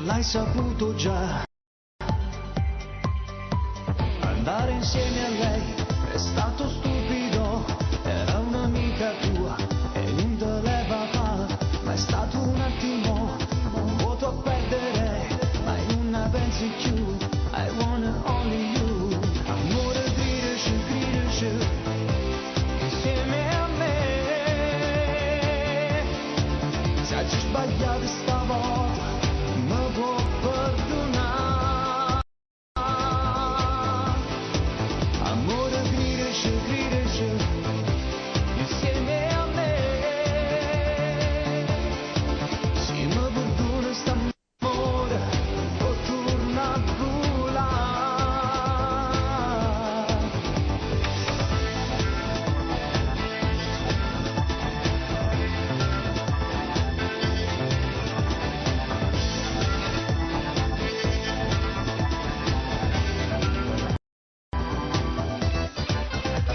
l'hai saputo già. Andare insieme a lei è stato stupido, era un'amica tua e non te leva fa, ma è stato un attimo, un voto a perdere, ma non ne pensi più, I wanna only you. Amore gridaci, insieme a me, se hai sbagliato stavolta, mi può perdonare. Amore gridaci, insieme a me, se mi perdona st'amore, può tornare a volare.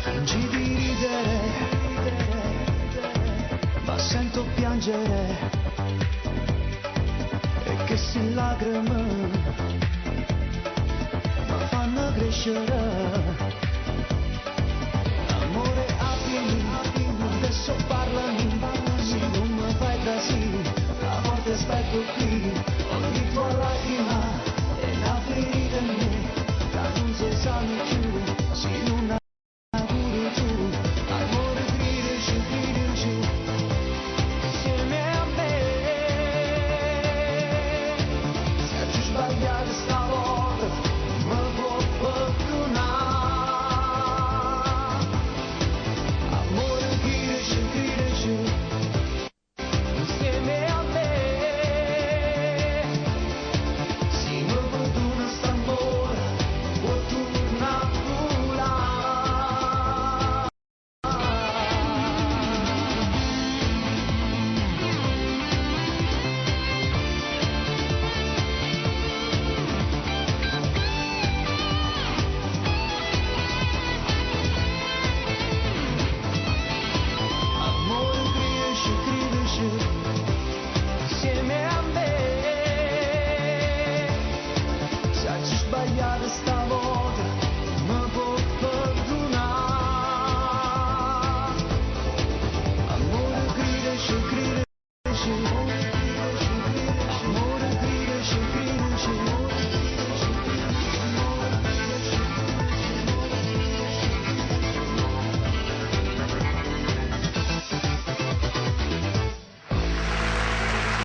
Fingi di ridere, ma sento piangere, e che si lacrime, ma fanno crescere